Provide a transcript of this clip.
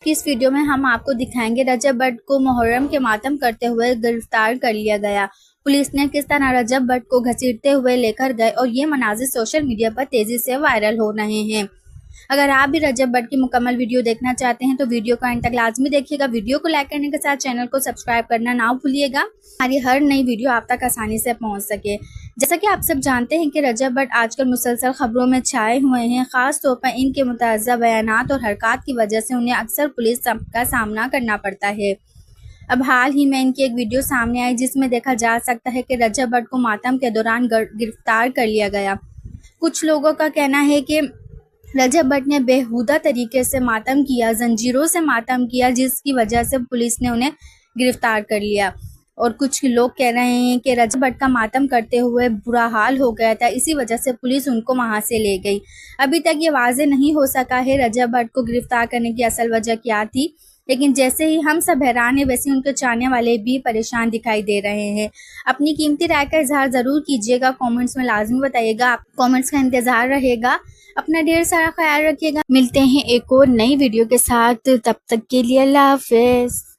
इस वीडियो में हम आपको दिखाएंगे रजब भट्ट को मुहर्रम के मातम करते हुए गिरफ्तार कर लिया गया। पुलिस ने किस तरह रजब भट्ट को घसीटते हुए लेकर गए और ये मनाजिर सोशल मीडिया पर तेजी से वायरल हो रहे हैं। अगर आप भी रजब भट्ट की मुकम्मल वीडियो देखना चाहते हैं तो वीडियो को अंत तक लाजमी देखिएगा। वीडियो को लाइक करने के साथ चैनल को सब्सक्राइब करना ना भूलिएगा, हमारी हर नई वीडियो आप तक आसानी से पहुंच सके। जैसा कि आप सब जानते हैं कि रजब भट्ट आजकल मुसलसल खबरों में छाए हुए हैं। खास तौर पर इनके मुतअज़्ज़ा बयानात और हरकत की वजह से उन्हें अक्सर पुलिस का सामना करना पड़ता है। अब हाल ही में इनकी एक वीडियो सामने आई जिसमें देखा जा सकता है कि रजब भट्ट को मातम के दौरान गिरफ्तार कर लिया गया। कुछ लोगों का कहना है कि रजब भट्ट ने बेहुदा तरीके से मातम किया, जंजीरों से मातम किया, जिसकी वजह से पुलिस ने उन्हें गिरफ्तार कर लिया। और कुछ लोग कह रहे हैं कि रजब भट्ट का मातम करते हुए बुरा हाल हो गया था, इसी वजह से पुलिस उनको वहां से ले गई। अभी तक ये वाजे नहीं हो सका है रजब भट्ट को गिरफ्तार करने की असल वजह क्या थी, लेकिन जैसे ही हम सब हैरान हैं वैसे उनके चाहने वाले भी परेशान दिखाई दे रहे हैं। अपनी कीमती राय का इजहार ज़रूर कीजिएगा, कमेंट्स में लाजमी बताइएगा। कमेंट्स का इंतज़ार रहेगा। अपना ढेर सारा ख्याल रखिएगा। मिलते हैं एक और नई वीडियो के साथ, तब तक के लिए अल्लाह हाफिज़।